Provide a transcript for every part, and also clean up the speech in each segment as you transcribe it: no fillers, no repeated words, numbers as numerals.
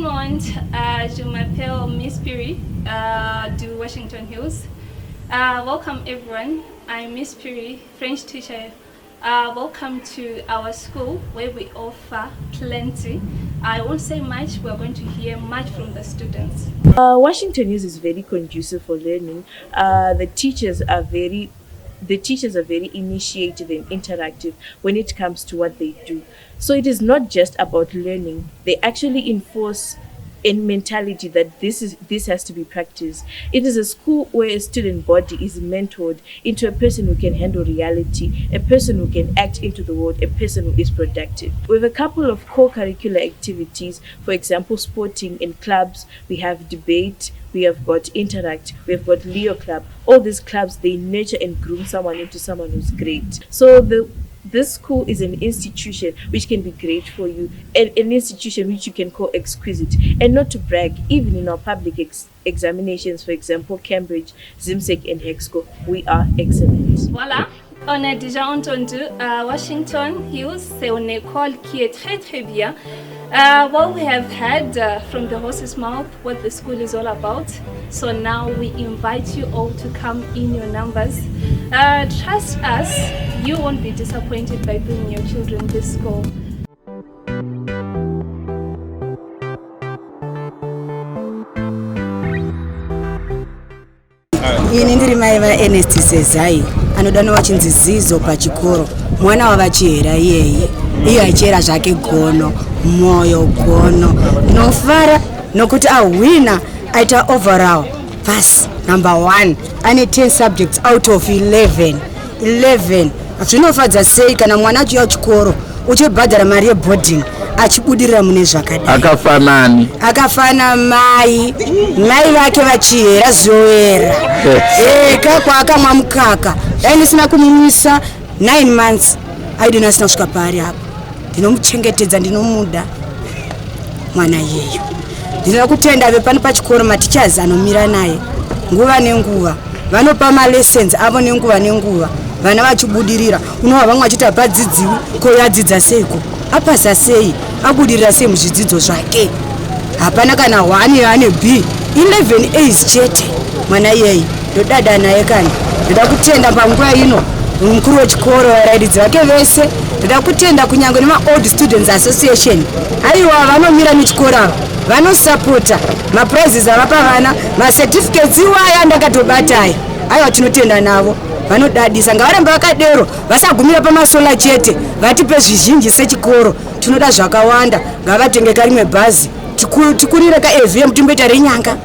monde, je m'appelle Miss Piri de Washington Hills. Welcome everyone, I'm Miss Piri, French teacher. Welcome to our school where we offer plenty. I won't say much, we're going to hear much from the students. Washington Hills is very conducive for learning. The teachers are very initiative and interactive when it comes to what they do. So it is not just about learning. They actually enforce a mentality that this has to be practiced. It is a school where a student body is mentored into a person who can handle reality, a person who can act into the world, a person who is productive. We have a couple of co-curricular activities, for example, sporting in clubs. We have debate, we have got interact, we have got Leo Club. All these clubs, they nurture and groom someone into someone who's great. So this school is an institution which can be great for you, an institution which you can call exquisite. And not to brag, even in our public examinations, for example, Cambridge, ZIMSEC and HEXCO, we are excellent. Voilà, on a déjà entendu, Washington Hills, c'est une école qui est très très bien. Well, we have heard from the horse's mouth what the school is all about. So now we invite you all to come in your numbers. Trust us, you won't be disappointed by bringing your children to this school. Ini ndiri mai vaErnest Sezai anodanwa chinzi Zizo pachikoro. Mwana wavachera iyeye, iye achera zvake gono, moyo gono, nofara nokuti awina aita overall pass number 1 ane 10 subjects out of 11. Zvinofadza sei kana mwana achiuya kuchikoro uchibhadhara mari yeboarding achibudirira mune zvakadai. Akafana mai vake vachihera zowera kakwakamwa mukaka ndisina kumumisa 9 months aidina asina kusvika paari apo. Ndinomuchengetedza, ndinomuda mwana yeyo. Ndinoda kutenda vepano pachikoro matichers anomira naye nguva nenguva, vanopa malessons avo nenguva, vana vachibudirira. Unova vamwe vachiti apadzidziwi, ko yadzidza seiko, apasa sei, abudirira sei muzvidzidzo zvake. Hapana kana 1 ane B, 11 A's chete. Mwana yeyi ndodada naye kani. Ndoda kutenda panguva ino mukuru wechikoro, varairidzi vake vese. Ndoda kutenda kunyange nema-Old Students Association. Aiwa vanomira muchikoro avo, vanosapota maprizes avapa vana, macertificates iwaya ndakatobata aya. Aiwa tinotenda navo, vanodadisa. Ngavaramba vakadero, vasagumira pamasola chete, vatipe zvizhinji sechikoro. Tinoda zvakawanda, ngavatenge karimwe bhazi tikurire kaAVM timboita renyanga.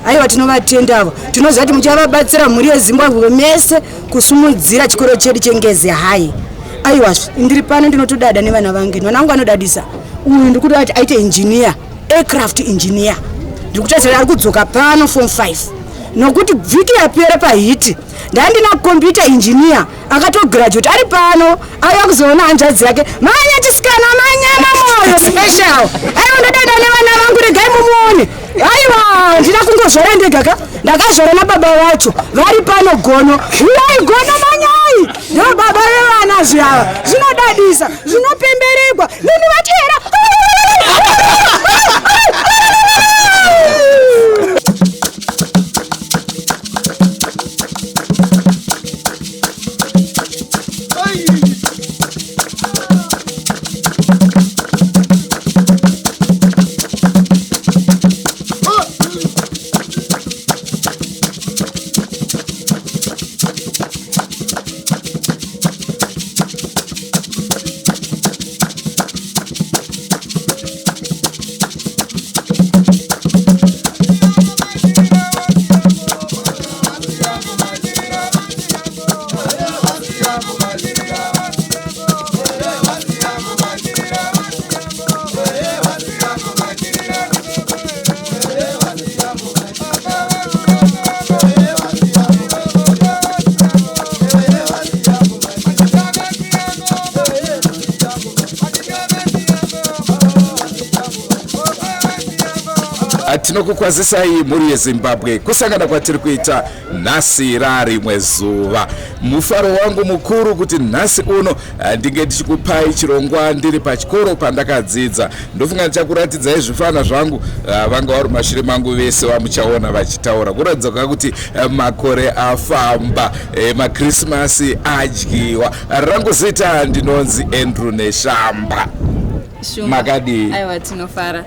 Aiwa tinovatenda avo, tinoziva kuti muchavabatsira mhuri yeZimbabwe mese kusumudzira chikoro chedu cheNgezi hai. Aiwa ndiri pano ndinotodada nevana vangu, mwana wangu anodadisa. Uyu ndikuda kuti aite engineer, aircraft engineer. Ndikutarisira ari kudzoka pano form 5 nokuti vhiki yapera pahiti ndandina computer engineer akatograduate ari pano auya kuzoona hanzvadzi yake manyatisikana manyama moyo special. Aiwa ndodada nevana vangu, regai mumuone. Aiwa ndina kungozvara ndega, ndakazvara nababa vacho vari pano gono. Uyai gono manyai, ndo baba vevana zvava. Zvinodadisa, zvinopemberegwa, nini vatera. tinokukwazisai muri yeZimbabwe kusangana kwatiri kuita nhasi rimwe zuva. Mufaro wangu mukuru kuti nhasi uno ndinge ndichikupai chirongwa ndiri pachikoro pandakadzidza. Ndofunga ndichakuratidzai zvifana zvangu vanga vari mashure mangu vese vamuchaona vachitaura kuratidza kuti makore afamba, makrisimasi adyiwa. Rangu zita ndinonzi Andrew Neshamba. Makadi aiwa tinofara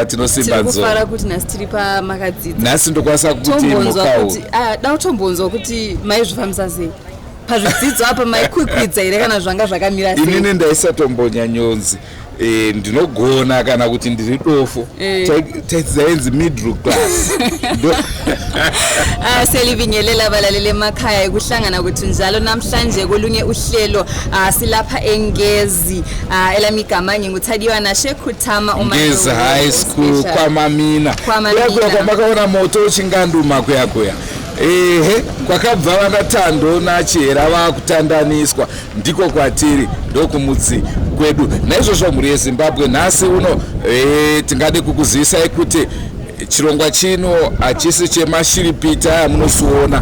tinosimba nzo tinofara kuti nhasi tiri pamakadzidza. Nhasi ndokwanisa kuti mukau dautombonzwa kuti maizvifambisa sei pazvidzidzo apa maikwikwidza here kana zvanga zvakamira sei? Inini ndaisatombonya nyonzi. Ndinogona kana kuti ndiri dofo taidzainzi middle class. Selibingelela balalele emakhaya ekuhlangana kwethu njalo namhlanje kolunye uhlelo silapha eNgezi elamigama ngingutshadiwa na Shekhuthama Ngezi high school kwamamina kwamakaona moto uchinganduma kuya kwakabva vanatando nachera vakutandaniswa ndiko kwatiri ndokumudzi kwedu. Naizvozvo mhuri yeZimbabwe nhasi uno tingade kukuzivisai kuti chirongwa chino hachisi chemashiripita amunosiona.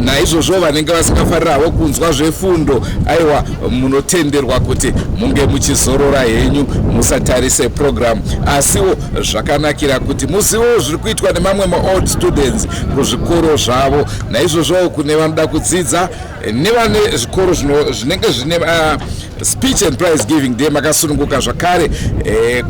Naizvozvo vanenge vasingafarirawo kunzwa zvefundo, aiwa munotenderwa kuti munge muchizorora henyu musatarise program. Asiwo zvakanakira kuti muzivo zviri kuitwa nemamwe maold students kuzvikoro zvavo. Naizvozvo kune vanoda kudzidza nevane zvikoro zvinenge zvine speech and prize giving day makasununguka zvakare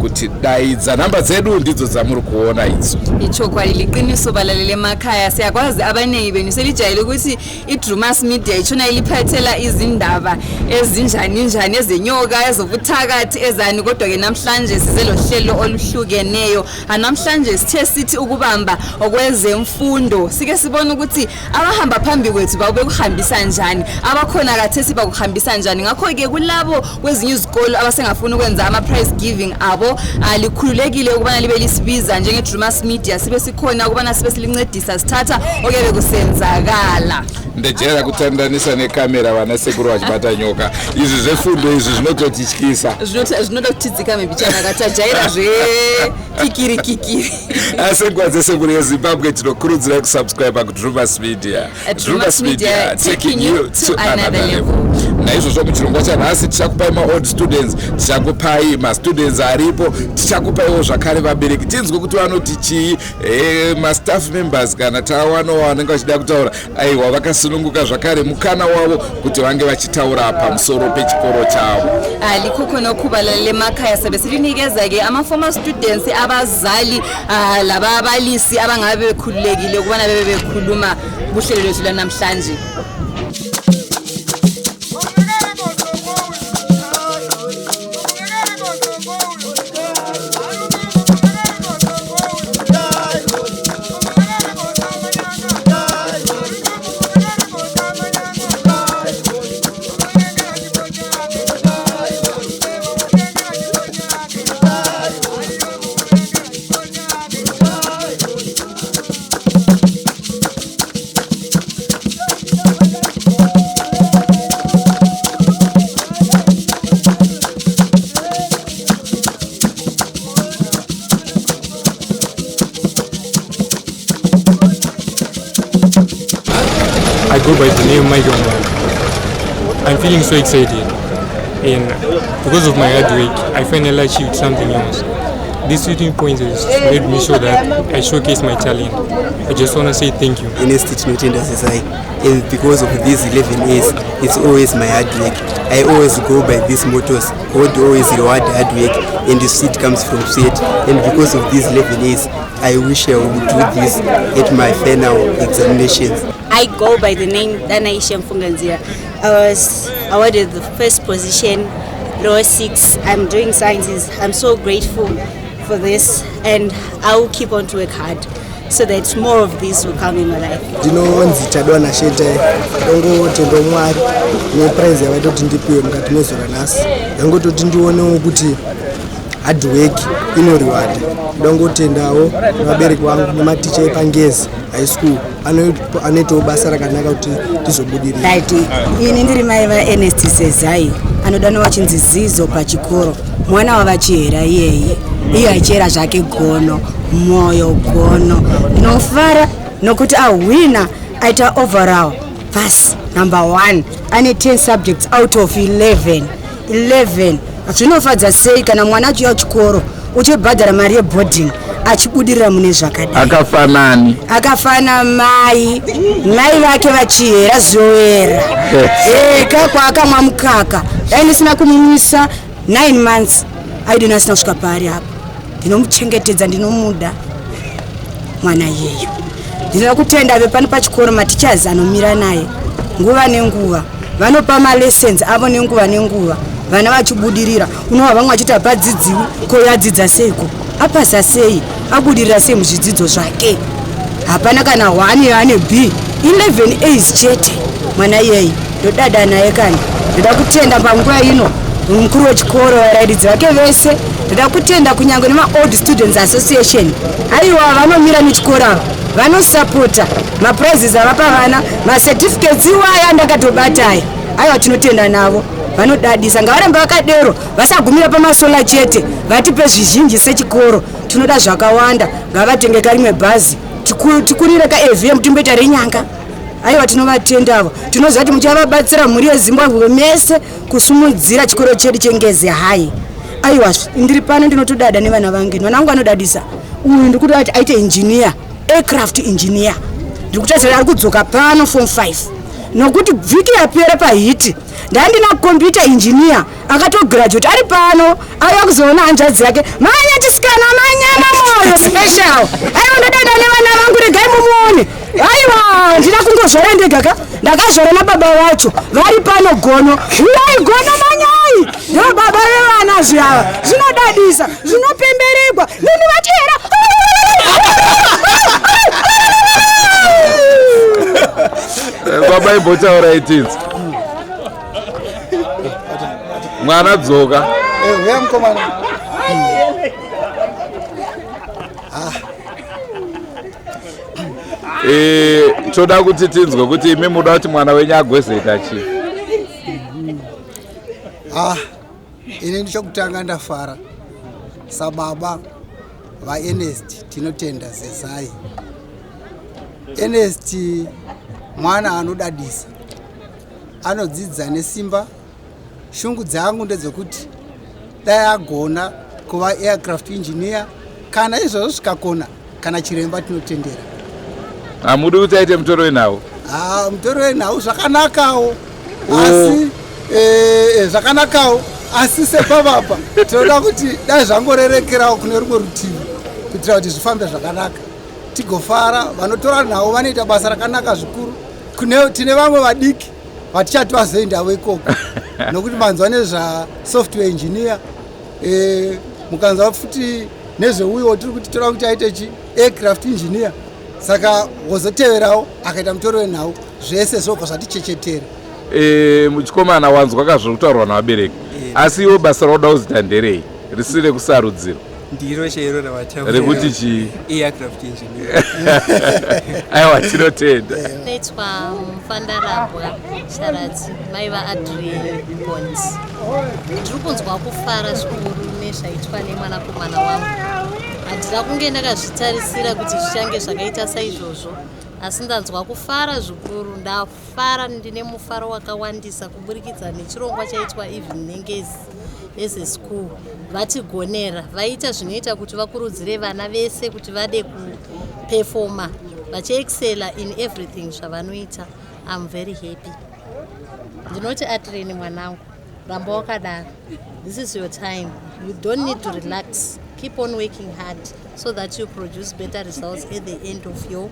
kuti daidza namba dzedu ndidzo dzamuri kuona idzo. Ichokwadi liqiniso balalele emakhaya siyakwazi abaningi benu selijayele ukuthi iDrewmas media ichona iliphathela izindaba ezinjani ezenyoka ezobuthakathi ezani, kodwa ke namhlanje size lohlelo oluhlukeneyo. Namhlanje sithe sithi ukubamba okwezemfundo sike sibona ukuthi abahamba phambi kwethu babekuhambisa njani, abakhona kathesi bakuhambisa njani. Ngakho ke kulabo kwezinye izikolo abasengafuna ukwenza ama prize giving abo likhululekile ukubana libe lisibiza njengeDrewmas media sibe sikhona ukubana sibe silincedisa sithatha okebe kusenzakala. Ndejera kutandanisa nekamera vana sekuru vachibata nyoka. Izvi zvefundo izvi zvinototityisa. Zvinototidzika mebichana katajaira zve kikiri. Asengwa dzesekuru yeZimbabwe tinokurudzirai kusubscribe kuDrewmas media. Drewmas media taking you to another level. Naizvozvo muchirongwa chanhasi tichakupai maold students, tichakupai mastudents aripo, tichakupaiwo zvakare vabereki tinzwe kuti vanoti chii. Mastaff members kana tawanawo vanenge vachida kutaura aiwa vakasununguka zvakare mukana wavo kuti vange vachitaura pamusoro pechikoro chavo. Likho nokubalalele emakhaya sabe silinikeza ke ama-former students abazali laba abalisi abangabe bekhululekile ukubana bebe bekhuluma kuhlelo lwethu lanamhlanje. I go by the name YOMIRAMIRA. I'm feeling so excited, and because of my hard work, I finally achieved something else. This 15 points has made me sure that I showcase my talent. I just want to say thank you. And because of these 11 years, it's always my hard work. I always go by these mottos. God always reward hard work, and the seed comes from sweat. And because of these 11 years, I wish I would do this at my final examinations. I go by the name Danaisha Mfunganzia. I was awarded the first position, row 6. I'm doing sciences. I'm so grateful for this, and I will keep on to work hard so that more of this will come in my life. Ndinonzi Tadwa na Shete ndongotendo Mwari neprize yavatoti ndipiwe mukati mezora nhasi yangototi ndionewo kuti hard work inoriwanda. Ndongotendawo vabereki vangu nematicha ePangezi high school anoitawo basa rakanaka kuti tizobudirira. Ini ndiri mai vaErnest Sezai anodanwa chinzi Zizo pachikoro, mwana wavachihera iyeye. iye achera zvake gono moyo gono nofara nokuti ahwina aita overall pass number 1 ane 10 subjects out of 11 zvinofadza sei kana mwana achiuya chikoro uchibhadhara mari yeboarding achibudirira mune zvakadai akafana mai vake vachihera zowera kakwakamwa mukaka ndisina kumumisa 9 months aidini asina kusvika paari apa ndinomuchengetedza ndinomuda mwana yeyo ndinoda kutenda vepano pachikoro matichers anomira naye nguva nenguva vanopa malessons avo nenguva nenguva vana vachibudirira unova vamwe vachiti apadzidziwi ko yadzidza seiko apasa sei abudirira sei muzvidzidzo zvake hapana kana 1 ane B 11 A's chete mwana yeyi ndodada naye kani ndoda kutenda panguva ino mukuru wechikoro varairidzi vake vese ndoda kutenda kunyange nema-old students association aiwa vanomira nechikoro vanosapota maprizes avapa vana macertificates iwaya ndakatobataya aiwa tinotenda navo vanodadisa ngavaramba vakadero vasagumira pamasola chete vatipe zvizhinji sechikoro tinoda zvakawanda ngavatenge karimwe bhazi tikurire kaAVM timboita renyanga aiwa tinovatendavo tinoziva kuti muchavabatsira mhuri yeZimbabwe mese kusumudzira chikoro chedu cheNgezi hai aiwa ndiri pano ndinotodada nevana vangu mwana wangu anodadisa uyu ndikuti aite engineer aircraft engineer ndikutarisira ari kudzoka pano form 5 nokuti vhiki yapera pahiti ndandina computer engineer akatograduate ari pano auya kuzoona hanzvadzi yake manyachisikana manyama moyo special aiwa ndodada nevana vangu regai mumuone aiwa ndina kungozvora ndegaka ndakazvora nababa vacho vari pano gono uyai gono manyai ndo baba vevana zviava zvinodadisa zvinopemberegwa nini vachera baba imbotaura itinzi mwana dzoka uya mukomana toda kuti tinzwe kuti imi muda kuti mwana wenyu agwezeta chii ini ndichokutanga ndafara sababa vaErnest tinotenda zezai Ernest mwana anodadisa anodzidza nesimba shungu dzangu ndedzekuti dai agona kuva aircraft engineer kana izvozvo zvikakona kana chiremba tinotendera hamudi kuti aite mutoro wenhau mutoro wenhau zvakanakawo asi zvakanakawo asi sepavapa tinoda kuti dai zvangorerekerawo kune rumwe rutivi kuitira kuti zvifambe zvakanaka tigofara vanotora nhau vanoita basa rakanaka zvikuru tine vamwe vadiki vatichati vazoendawo ikoko nokuti manzwa nezvasoftware engineer mukanzwa futi nezveuyo tiri kuti toda kuti aite chi aircraft engineer saka wozoteverawo akaita mutoro wenhau zvese zvobva zvatichechetera muchikomana wanzwa kazvokutaurwa navabereki asi iwo basa rauda kuzita nderei risiri kusarudziro ndiro chero ravataura rekuti chii aircraft engineer aiwa tinotenda naitwa Mufandarabwa Sharadzi mai vaAdrewmas ndiri kunzwa kufara zvikuru nezvaitwa nemwanakomana wangu handina kunge ndakazvitarisira kuti zvichange zvakaita saizvozvo asi ndanzwa kufara zvikuru ndafara ndine mufaro wakawandisa kuburikidza nechirongwa chaitwa even neNgezi as a school vatigonera vaita zvinoita kuti vakurudzire vana vese kuti vade kuperforma vachiexcella in everything zvavanoita. I'm very happy. Ndinoti atrain mwanangu ramba wakadaro. This is your time. You don't need to relax. Keep on working hard so that you produce better results at the end of your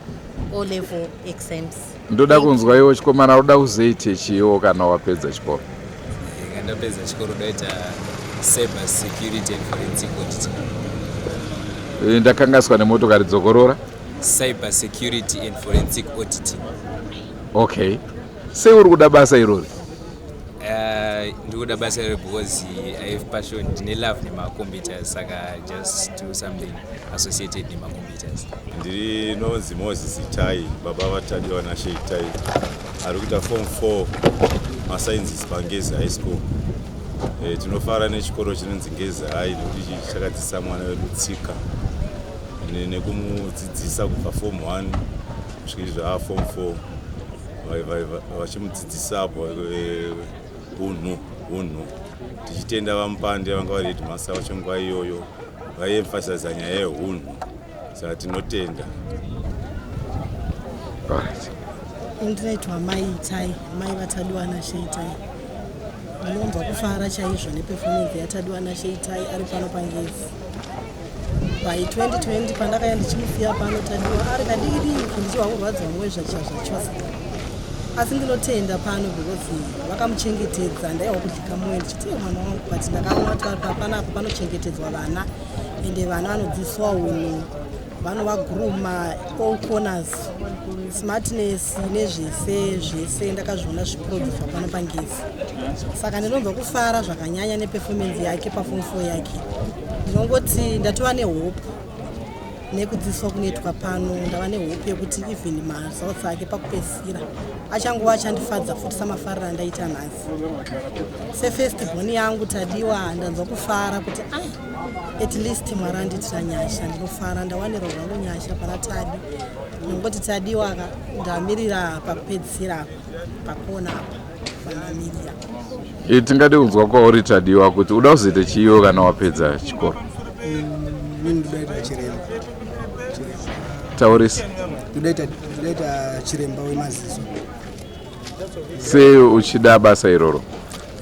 O-level exams. Ndoda kunzwa iwo chikomana unoda kuzoite chiwo kana wapedza chikoro. Ndapedza chikoro ndoita cyber security and forensic auditing. Ndakangaswa nemotokari dzokorora. Cyber security and forensic auditing. Okay. Sei uri kuda basa irori? Ndikuda basa irori because I have passion, ndine love nemacomputers, saka just do something associated nemacomputers. Ndinonzi Moses Tai, baba vatadiwa na Sheikh Tai. Ari kuita form 4 masciences Pangezi high school. tinofara nechikoro chinonzi Ngezi nekuti chakadzisa mwana wedu tsika nekumudzidzisa kubva form 1 kusvikira form 4 vachimudzidzisapo unhu tichitenda vamupande vanga vari headmaster vacho nguva iyoyo vaiemphasiza nyaya yeunhu saka tinotenda. Ndinoitwa mai Tai, mai vatadiwa naSheitai. Ndinonzwa kufara chaizvo neperformance yatadiwa naSheitai ari pano Pangezi. By 2020 pandakaya ndichimusiya pano tadiwa ari kadiki ndichiwa kurwadza mwoyo zvachose. Asi ndinotenda pano because vakamuchengetedza ndaiwa kudlika mwoyo ndichiti mwana wangu but ndakaona kuti panapo panochengetedzwa vana ende vana vanodzidziswa unhu vanovaguruma all corners smartness nezvese ndakazviona zviproducwa pano Pangezi. Saka ndinonzwa kufara zvakanyanya neperformance yake paform 4 yake. Ndinongoti ndatova nehope nekudzidziswa kunoitwa pano, ndava nehope yekuti even maresults ake pakupedzisira achangova achandifadza futi samafariro andaita nhasi. Sefirstborn yangu tadiwa ndanzwa kufara kuti at least Mwari andiitira nyasha, ndinofara ndawanirwa zvangu nyasha pana Tadi. Ndinongoti tadiwa ndamirira pakupedzisira pakona panamirira. Tingade kunzwa kwauri tadiwa kuti uda kuzoita chiyo kana wapedza chikoro. Ndoita chiremba. Taurisa. Ndoita chiremba wemaziso. Sei uchida basa iroro?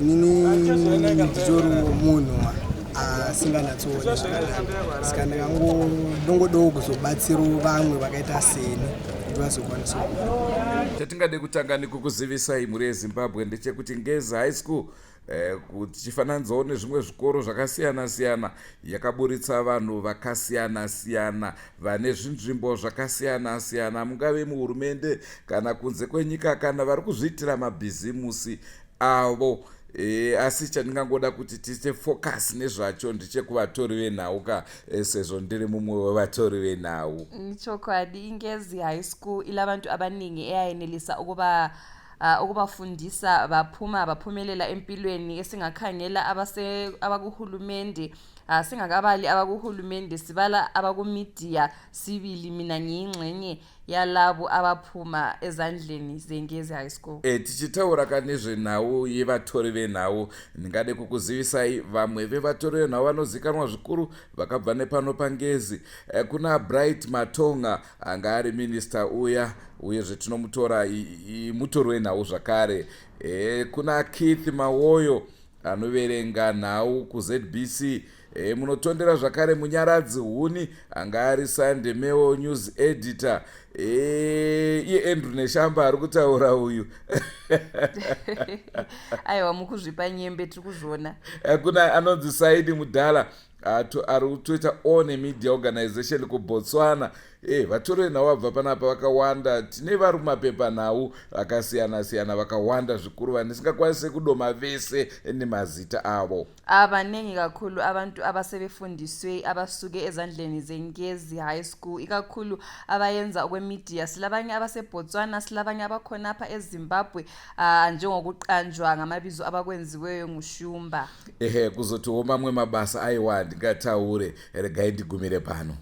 Inini nditori munhu asinganatsoona zvakanaka. Saka ndongodawo kuzobatsira vamwe vakaita seni kuti vazokwanisa. Chatingade kutanga nekukuzivisai mhuri yeZimbabwe ndechekuti Ngezi High School kuti chifananidzo nezvimwe zvikoro zvakasiyana-siyana yakaburitsa vanhu vakasiyana-siyana vane zvinzvimbo zvakasiyana-siyana mungave muhurumende kana kunze kwenyika kana vari kuzviitira mabhizimusi avo. Asi chandingangoda kuti tiite focus nezvacho ndechekuvatori venhau sezvo ndiri mumwe wevatori venhau. Chokwadi Ngezi High School ila vantu abaningi eyayenelisa ukubafundisa baphumelela empilweni esingakhangela abakuhulumende singakabali abakuhulumende sibala abakumedia sibili mina ngiyingxenye yalabo abaphuma ezandleni zeNgezi High School. Tichitaura kanezvenhau yevatori venhau ndingade kukuzivisai vamwe vevatori venhau vanozikanwa zvikuru vakabva nepano Pangezi. Kuna Bright Matonga anga ari minista uye zvetinomutora mutori wenhau zvakare. Kuna Keith Mawoyo anoverenga nhau kuZBC. Munotondera zvakare Munyaradzi Huni anga ari Sunday Mail News editor. Iye Andrew Neshamba ari kutaura uyu. Aiwa mukuzvipa nyembe tiri kuzviona. Kuna anonzi Saidi Mudhala ari kutoita One Media Organization kuBotswana. Vatori venhau vabva panapa vakawanda. Tine vari kumapepa nhau vakasiyana-siyana vakawanda zvikuru vanisingakwanise kudoma vese nemazita avo. Abaningi kakhulu abantu abasebefundiswe abasuke ezandleni zeNgezi High School ikakhulu abayenza okwemedia. Silabanye abaseBotswana, silabanye abakhona apha eZimbabwe njengokuqanjwa ngamabizo abakwenziweyo nguShumba. Kuzothi womamwe mabasa ayiwa ndingataure regai ndigumire pano.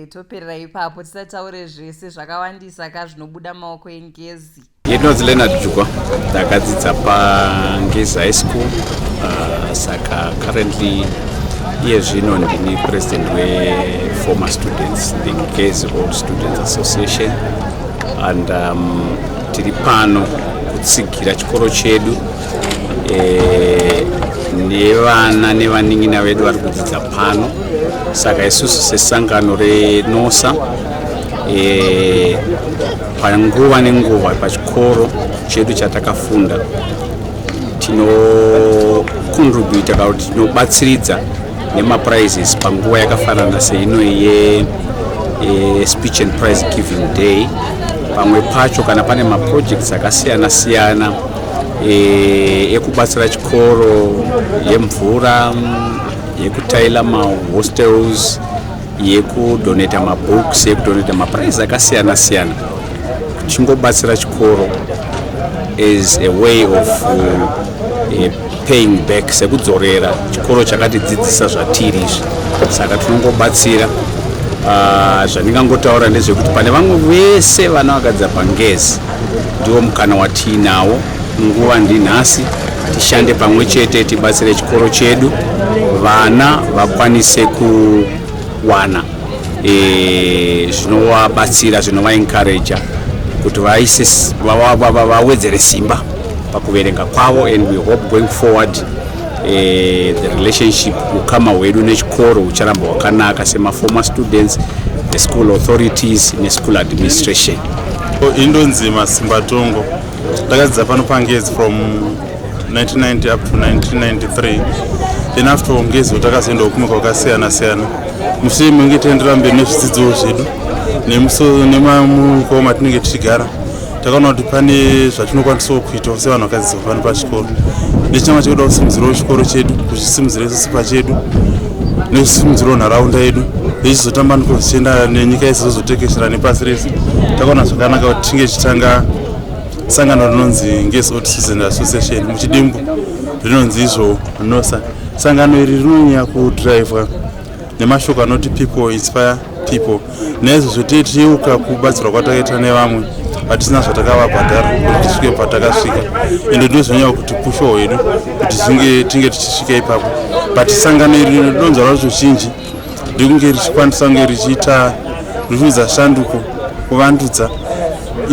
Toperera ipapo tisataure zvese zvakawandisa kazvinobuda maoko eNgezi. Ndinonzi Leonard Jugwa ndakadzidza paNgezi High School saka currently iye zvino ndini president weformer students the Ngezi Old Students Association and tiri pano kutsigira chikoro chedu nevana nevaning'ina vedu vari kudzidza pano. Saka isusu sesangano reNosa panguva nenguva pachikoro chedu chatakafunda tinocontributa kana kuti tinobatsiridza nemaprizes panguva yakafanana seino speech and prize giving day. Pamwe pacho kana pane maprojects akasiyana-siyana ekubatsira chikoro, yemvura, yekutaila mahostels, yekudonata mabooks, yekudonata maprize akasiyana-siyana. Chingobatsira chikoro is a way of paying back sekudzorera chikoro chakatidzidzisa zvatiri izvi saka tinongobatsira zvandingangotaura ndezvekuti pane vamwe vese vana vakadza Pangezi ndiwo mukana watinawo nguva ndinhasi tishande pamwe chete tibatsire chikoro chedu vana vakwanise kuwana zvinovabatsira zvinovaencourage kuti vawedzere simba pakuverenga kwavo, and we hope going forward the relationship ukama hwedu nechikoro ucharamba hwakanaka sema-former students, the school authorities ne-school administration. Indonzi Masimba Tongo ndakadzidza pano Pangezi from 1990 up to 1993. Then after Ngezi takazoenda kumika kwakasiyana siyana. Mushure munge tiendera mberi nezvidzidzo zvedu nemamuko matinenge tichigara takaona kuti pane zvatinokwanisa kuita sevanhu vakadzidziswa pano pachikoro. Nechama chekuda kusimudzirawo chikoro chedu, kuchisimudzira isusu pachedu nekusimudzirawo nharaunda yedu ichizotambanuka zichienda nenyika yese zozotekeshera nepasi rese. Takaona zvakanaka kuti tinge tichitanga sangano rinonzi Ngezi Autism Association muchidimbu rinonzi izvo NOSA. Sangano iri rinonyanya kudhiraivhwa nemashoko anoti people inspire people. Naizvozvo tichiyeuka kubatsirwa kwatakaita nevamwe hatisina zvatakavabhadhara kuti tisvike patakasvika, ende ndozvonyanya kuti pusho hwedu kuti tinge tichisvika ipapo. But sangano iri rinonzwa razvo zhinji ndikunge richikwanisa kunge richiita richiudza shanduko kuvandudza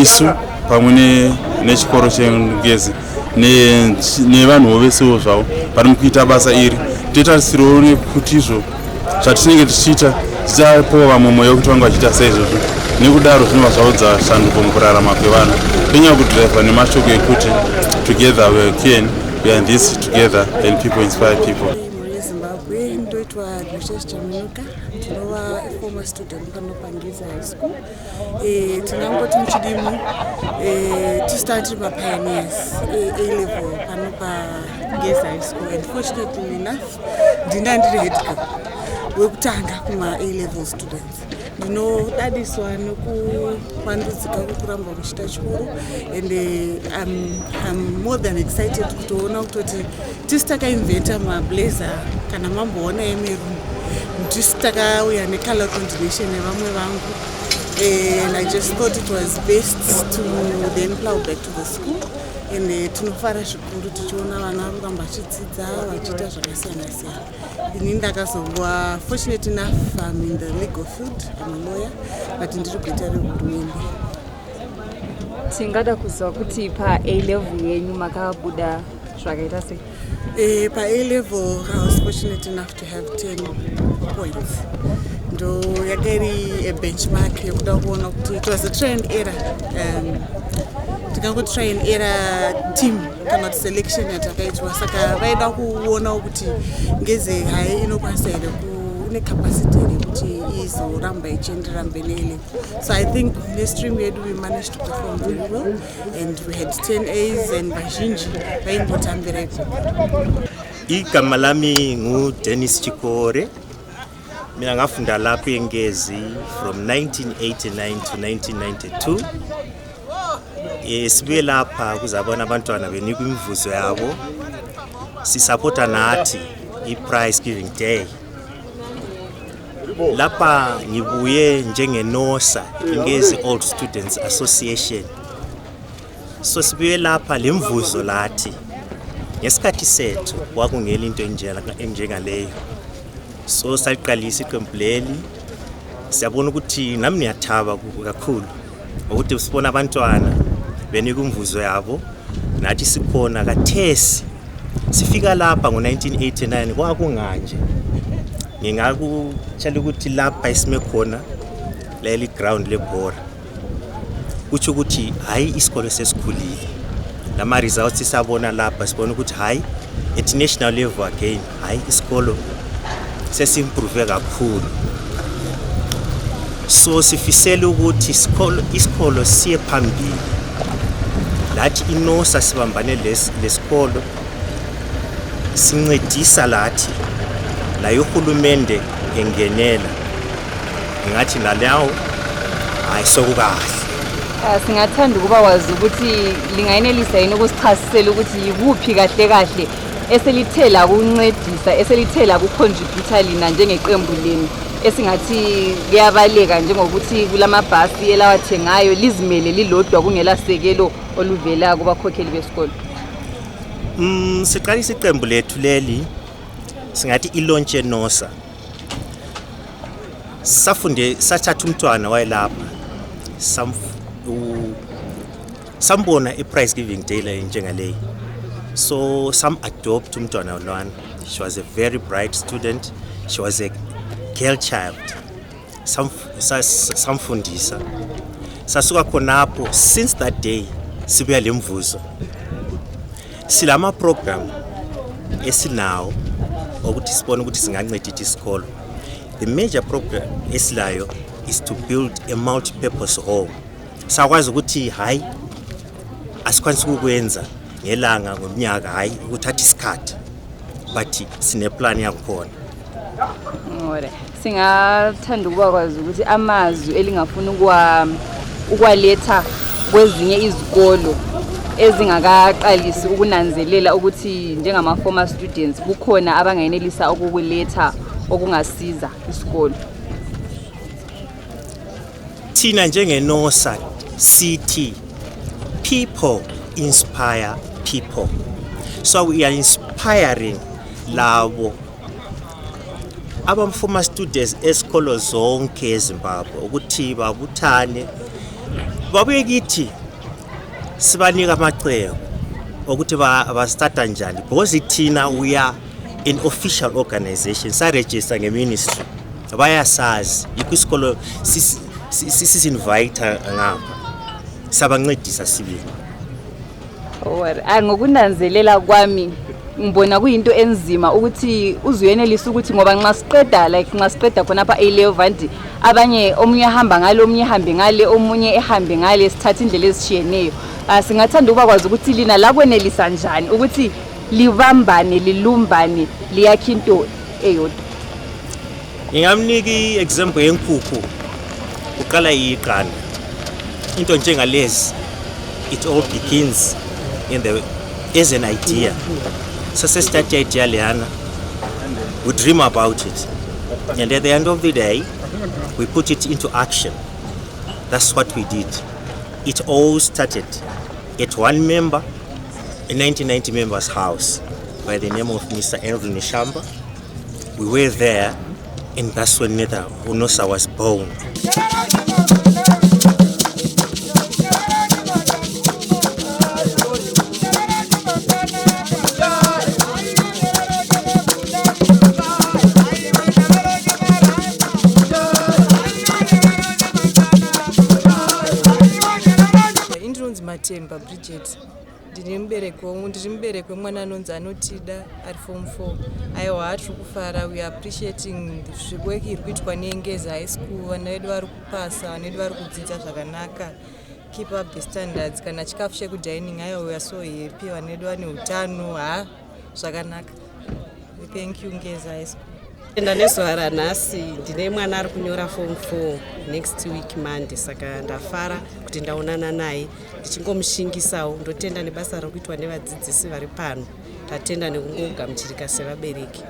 isu pamwe nechikoro cheNgezi nevanhuwo vesewo zvavo vari mukuita basa iri. Totarisirawo nekuti izvo zvatinenge tichiita tichapowa vamwe mweya wekuti vange vachiita saizvozvo, nekudaro zvinobva zvaudza shanduko mukurarama kwevanhu. Tonyanya kudhiraivhwa nemashoko ekuti together we can, we are in this together and people inspire people. Zimbabwe ndoitwa Drewmas tinova former student pano Pangezi High School. Tinangoti muchidimu tistarti pioneers A-level pano Pangezi High School, and fortunately enough ndinda ndiri head girl wekutanga kuma A-level students. Ndinodadiswa nekuvandudzika kwekuramba kuchita chikoro, and I'm more than excited kutoona kuti tisi takainventa mablazer kana mamboona emeruni tisi takauya necolor combination nevamwe vangu, and I just thought it was best to then plow back to the school. And tinofara zvikuru tichiona vana varamba vachidzidza vachiita zvakasiyana siyana. Ini ndakazongwa fortunate enough I'm in the legal field, I'm a lawyer, but ndiri kuita rehurumende. Tingada kuziva kuti pa-A-level yenyu makabuda zvakaita sei? Pa-A-level I was fortunate enough to have 10 points. Ndo yakairi a benchmark yekuda kuona kuti it was a try and error. Tikango try and error team kana selection yatakaitwa, saka vaida kuona kuti Ngezi hai inokwanisa here kune capacity yekuti izoramba ichiendera mberi. So I think this stream yedu we managed to perform very well, and we had 10 A's and vazhinji vaimbotambira ipo. Igama lami nguDennis Chikore. Mina ngafunda lapha eNgezi from 1989 to 1992. Sibuye lapha kuzabona abantwana benikwa imivuzo yabo, sisupporta nathi i-prize giving day. Lapha ngibuye njengenosa Ngezi Old Students Association. So sibuye lapha lemvuzo lathi ngesikhathi sethu kwakungela into enjengaleyo. So saliqalisa iqembu leli, siyabona ukuthi nami niyathaba kakhulu ukuthi sibona abantwana benika umvuzo yabo, nathi sikhona kathesi sifika lapha ngo-1989 kwakunganje. Ngingakutshela ukuthi lapha isime khona leli ground lebhora kutsho ukuthi hayi isikolo sesikhulile. Lama results sisabona lapha sibona ukuthi hayi at national level again hayi isikolo sesimprove kakhulu. So sifisela ukuthi isikolo siye phambili, lathi inosa sibambane lesikolo sincedisa lathi la yohulumende engenela, ngathi nalawo hayi sokukahle. Singathanda ukuba wazi ukuthi lingayinelisa yini ukusichasisela ukuthi yikuphi kahle kahle eselithela ukuncedisa eselithela ukucontributor lina njengeqembu lenu esingathi kuyabaleka njengokuthi kulamabhasi elawathengayo lizimele lilodwa kungela sekelo oluvela kubakhokheli besikolo? Siqalisa iqembu lethu leli singathi ilaunch enosa. Safunde sathatha umntwana wayelapha sambona i-prize giving day njengaleyi. So some adopt umntwana lwana. She was a very bright student. She was a girl child. Samfundisa. Sasuka khonapho since that day sibuya lemvuzo. Silama program esinawo ukuthi sibone ukuthi singancedisa isikolo. The major program esilayo is to build a multi-purpose hall. Sakwazi ukuthi hayi asikwanisi ukwenza ngelanga ngomnyaka hayi ukuthatha isikhathi but sine plan yakhona. Ngore singathanda ukwazi ukuthi amazwi elingafuna ukwaletha kwezinye izikolo ezingakaqalisi ukunanzelela ukuthi njengama former students kukhona abangayenelisa ukukuletha okungasiza isikolo. Thina njengenosa city people inspire people. So we are inspiring labo abamfuma students esikolo zonke eZimbabwe ukuthi babuthane babuye kithi sibanika amacebo ukuthi bastarta njani because thina we are an official organization sa register ngeministry bayasazi isikolo sisi-invite ngapha sabancedisa sibili. Ngokunanzelela kwami ngibona kuyinto enzima ukuthi uzuyenelisa ukuthi ngoba nxa siqeda khona apha A-level abanye omunye ehamba ngale omunye ehambe ngale omunye ehambe ngale sithatha indlela ezishiyeneyo. Singathanda ukwazi ukuthi lina la kwenelisa njani ukuthi libambane lilumbane liyakha into eyodwa. Ngingamnika i-example yenkukhu uqala iqanda into njengalezi. It all begins as an idea. So start the idea leyana, we dream about it, and at the end of the day we put it into action. That's what we did. It all started at one member, a 1990 members house by the name of Mr. Andrew Nishamba. We were there, and that's when Neta Unosa was born. Temba Bridget ndiri mubereki wemwana anonzi Anotida ari form 4. aiwa hatiri kufara. We are appreciating the work iri kuitwa neNgezi high school. Vana vedu vari kupasa, vana vedu vari kudzidza zvakanaka. Keep up the standards. Kana chikafu chekudining aiwa we are so happy. Vana vedu vane utano zvakanaka. Thank you Ngezi high school. Ndanezuva ranhasi ndine mwana ari kunyora form 4 next week Monday, saka ndafara kuti ndaonana naye ndichingomushingisawo. Ndotenda nebasa riri kuitwa nevadzidzisi vari pano. Tatenda nekungogamuchirika sevabereki.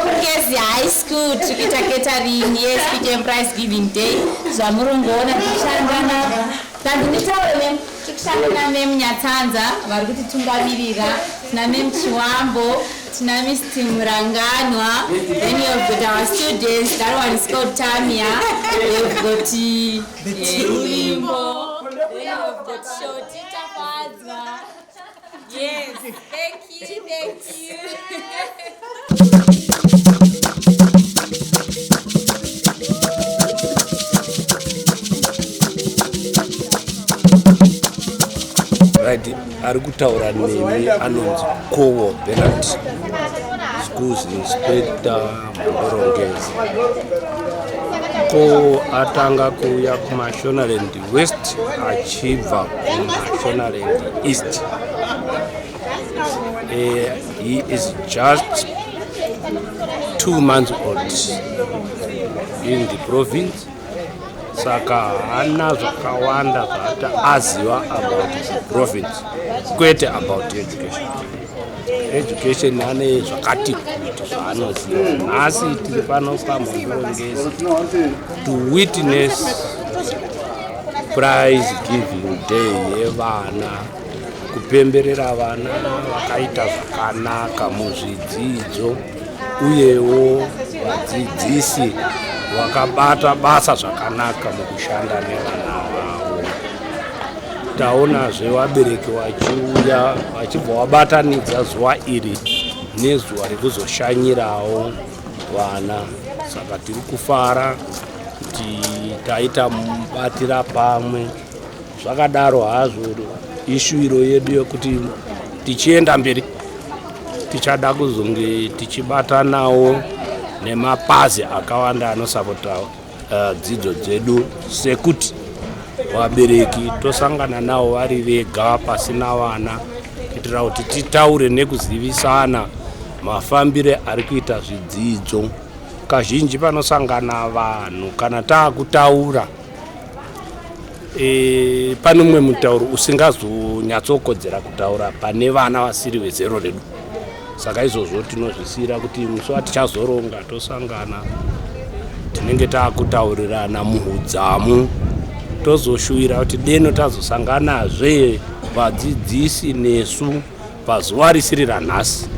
Pangezi high school tukita catering yes PTM prize giving day zvamurongona tikushandana tandinitaure tikushandana mem Nyatsanza vari kutitungamirira tina mem Chiwambo tina Miss Muranganwa, then you have got our students. That one is called Tamia. You've got Limbo, then you have got Shoti Tafazwa. Yes, thank you. ari kutaura nemi anonzi Kowo Bernard, schools inspector Mhondoro Ngezi. Ko atanga kuuya kuMashonaland West achibva kuMashonaland East. He is just 2 months old in the province. Saka hana zvakawanda zvaata aziva about the province, kwete about education. Education ane zvakati kuti zvaanoziva. Nhasi tiri pano paMhondoro Ngezi to witness prize giving day yevana, kupemberera vana vakaita zvakanaka muzvidzidzo, uyewo vadzidzisi vakabata basa zvakanaka mukushanda nevana vavo. Taonazve vabereki vachiuya vachibva vabatanidza zuva iri nezuva rekuzoshanyirawo vana. Saka tiri kufara kuti taita mubatira pamwe. Zvakadaro hazvo ishuwiro yedu yokuti tichienda mberi tichada kuzonge tichibatanawo nemapazi akawanda anosapota dzidzo dzedu, sekuti vabereki tosangana navo vari vega pasina vana, kuitira kuti titaure nekuzivisana mafambire ari kuita zvidzidzo. Kazhinji panosangana vanhu kana taakutaura pane mumwe mutauro usingazonyatsokodzera kutaura pane vana vasiri vezero redu. Saka izvozvo tinozvisira kuti musi watichazoronga tosangana tinenge taakutaurirana muhudzamu, tozoshuwira kuti deno tazosanganazve vadzidzisi nesu pazuva risiri ranhasi,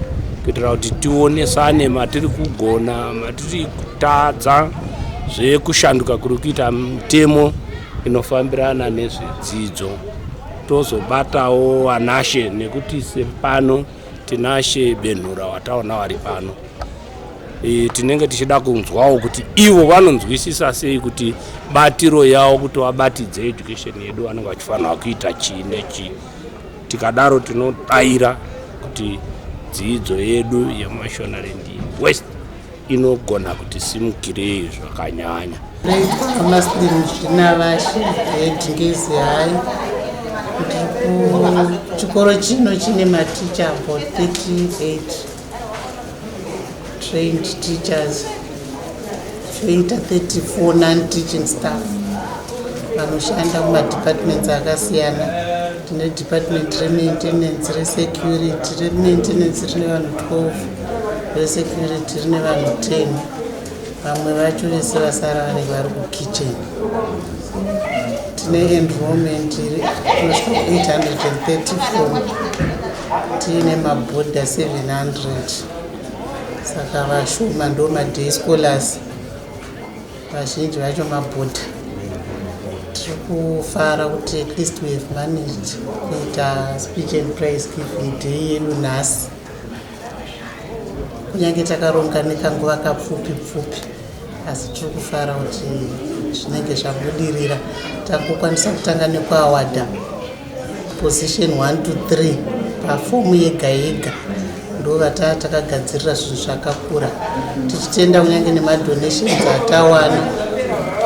kuitira kuti tionesane matiri kugona, matiri kutadza, zvekushanduka kuri kuita mitemo inofambirana nezvedzidzo. Tozobatawo vanashe, nekuti sepano tinashe Benhura wataona vari pano. Tinenge tichida kunzwawo kuti ivo vanonzwisisa sei kuti batiro yavo kuti vabatidze education yedu vanenge vachifanira kuita chii nechii. Tikadaro tinodaira kuti dzidzo yedu yeMashonaland West inogona kuti simukire zvakanyanya. Ngezi hai chikoro chino chine maticha about 38 trained teachers, 34 non-teaching staff vanoshanda mumadepartments akasiyana. Tine department remaintenance, resecurity. Remaintenance rine vanhu 12, resecurity rine vanhu 10. Vamwe vacho vese vasara vanenge vari kukitchen. Tine enrollment inosvika 834, tiine mabhodha 700. Saka vashoma ndo maday scholars, vazhinji vacho mabhodha. Tiri kufara kuti at least we have managed kuita speech and prize giving day yedu nhasi, kunyange takaronga nekanguva kapfupi pfupi, asi tiri kufara kuti zvinenge zvabudirira. Takukwanisa kutanga nekuawada position 1 to 3 pafomu yega yega, ndo vatakagadzirira zvinhu zvakakura, tichitenda kunyange nemadonations atawana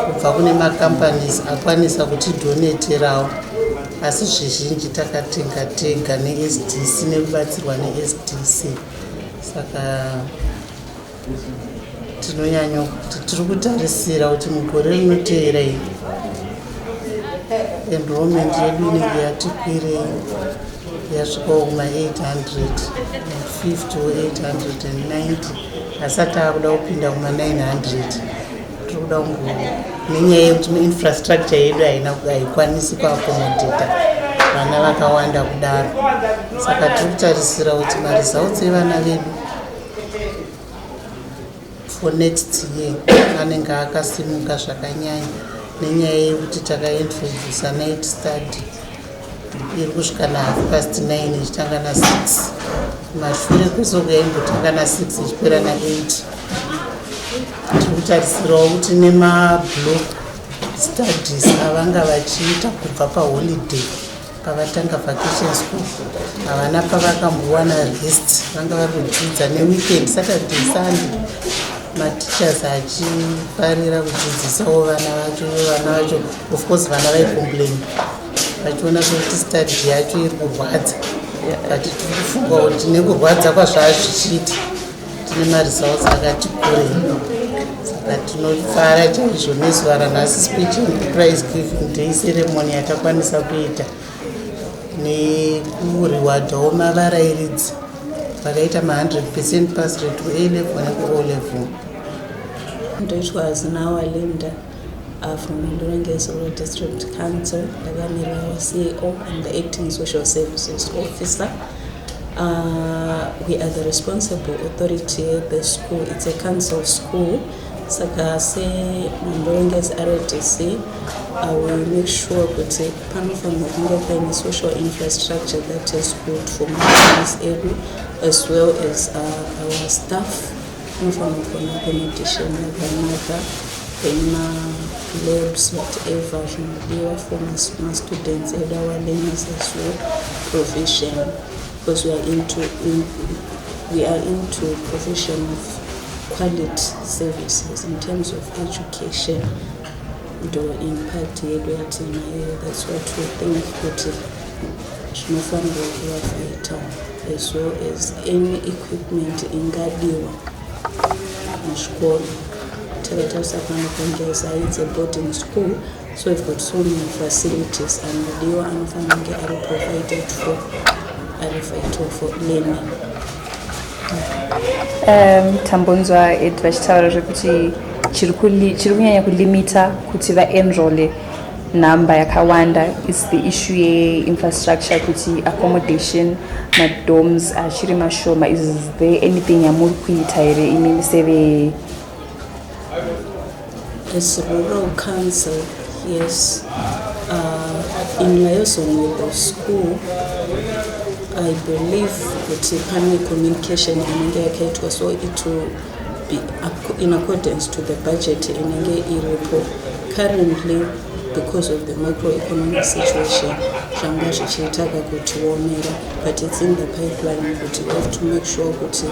kubva kune macompanies akwanisa kutidoneterawo, asi zvizhinji takatenga tega neSDC nekubatsirwa neSDC. Saka tinonyanya kuti tiri kutarisira kuti mugore rinoteera iri enrollment yedu inenge yati kwirei, yasvikawo kuma850 or 890, asati akuda kupinda kuma900. Tiri kuda nenyaya yekuti infrastructure yedu haikwanisi kuakomodheta vana vakawanda kudaro. Saka tiri kutarisira kuti maresults evana vedu for next year anenge akasimuka zvakanyanya, nenyaya yekuti takaintroduce night study iri kusvika na9:30 ichitanga na6, mashure kwesoka yaimbotanga na6 ichipera na8. Tiri kutarisirawo kuti nemablock studies avanga vachiita kubva paholiday pavatanga vacation school havana pavakambowana rest vanga vari kudzidza neweekend saturday sunday matichers achifarira kudzidzisawo vana vacho of course vana vaicomplain vachiona kuti study yacho iri kurwadza but tiri kufunga kuti nekurwadza kwazvaazvichiita tine maresults akati kurei saka tinofara chaizvo nezuva ranhasi speech and prize giving day ceremony yatakwanisa kuita nekurewardhawo mavarairidzi vakaita ma100% pass rate ku-A-level neku-O-level. Which was now a lender from Mhondoro Ngezi District Council, YOMIRAMIRA CEO and the acting social services officer. We are the responsible authority at the school. It's a council school. Saka se Mhondoro Ngezi RDC, we make sure that panel social infrastructure that is good for this area, as well as our staff. From accommodation, labs, whatever, for my students and our learners as well, provision, because we are into provision of quality services in terms of education. Do impact that's what we think that as well as any equipment in Gadiwa. School. It's a boarding school, so we've got so many facilities and they are provided for learning. Tambonzwa vachitaura zvekuti chiri kunyanya kulimita kuti vaenrole number yakawanda is the issue ye-infrastructure kuti accommodation madoms achiri mashoma. Is there anything yamuri kuita here imini seve? As rural council, yes, in liaison with the school, I believe that panel communication in so it will be in accordance to the budget in report. Currently, because of the macroeconomic situation, but it's in the pipeline. But we have to make sure that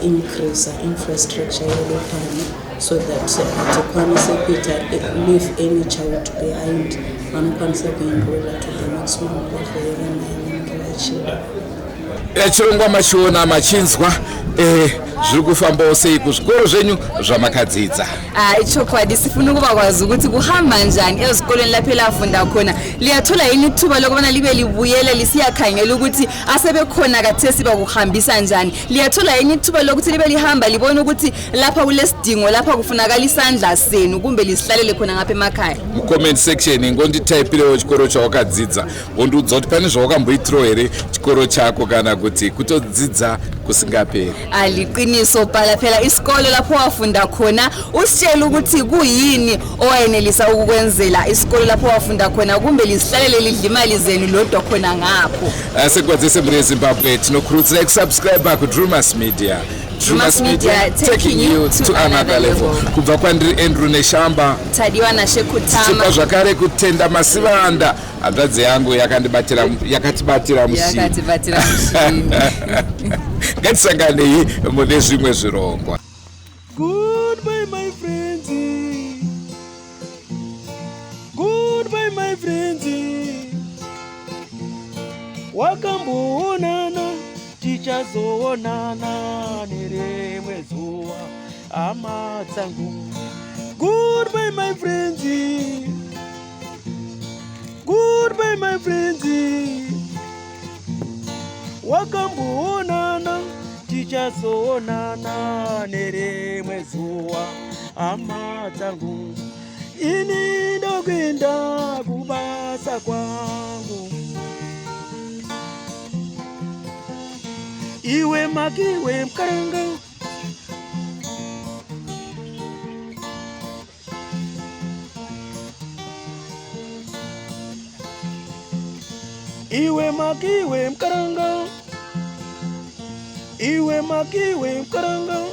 increase infrastructure so that leave any child behind and enroll to the maximum level. Chirongwa machiona machinzwa zviri kufambawo sei kuzvikoro zvenyu zvamakadzidza? Ichokwadi sifuna ukuba kwazi ukuthi kuhamba njani ezikoleni lapho elafunda khona. Liyathola yini ithuba lokubona libe libuyele lisiyakhangela ukuthi asebekhona kathesi bakuhambisa njani? Liyathola yini ithuba lokuthi libe lihamba libona ukuthi lapha kulesidingo lapha kufunakala isandla senu kumbe lisihlalele khona ngapha emakhaya? Mu comment section ngonditaipirewo chikoro chawakadzidza wondiudza kuti pane zvawakamboitirawo here chikoro chako kana kuti kutodzidza kusingaperi? Aliqiniso phela isikolo lapho wafunda khona usitshela ukuthi kuyini owayenelisa ukukwenzela isikolo lapho wafunda khona kumbe lisihlalele lidla imali zenu lodwa khona ngapho. Sekwazise mre Zimbabwe tinokurudzira kusubscribe ku Drewmas Media. Drewmas Media taking you to another level. Kubva kwandiri Andrew Neshamba tadiwa na Shekutama. Chipa zvakare kutenda Masivanda hanzvadzi yangu yakatibatira mushini. Ngatisanganei mune zvimwe zvirongwa. Goodbye my friends. Goodbye my friends. Wakamboonana tichazoonana nerimwe zuva hama dzangu. Goodbye my friends. Goodbye my friends. Wakamboonana tichazoonana nerimwe zuva hama dzangu. Ini ndokwenda kubasa kwangu. Iwe makiwe mkaranga. Iwe makiwe mkaranga. Iwe makiwe mkaranga.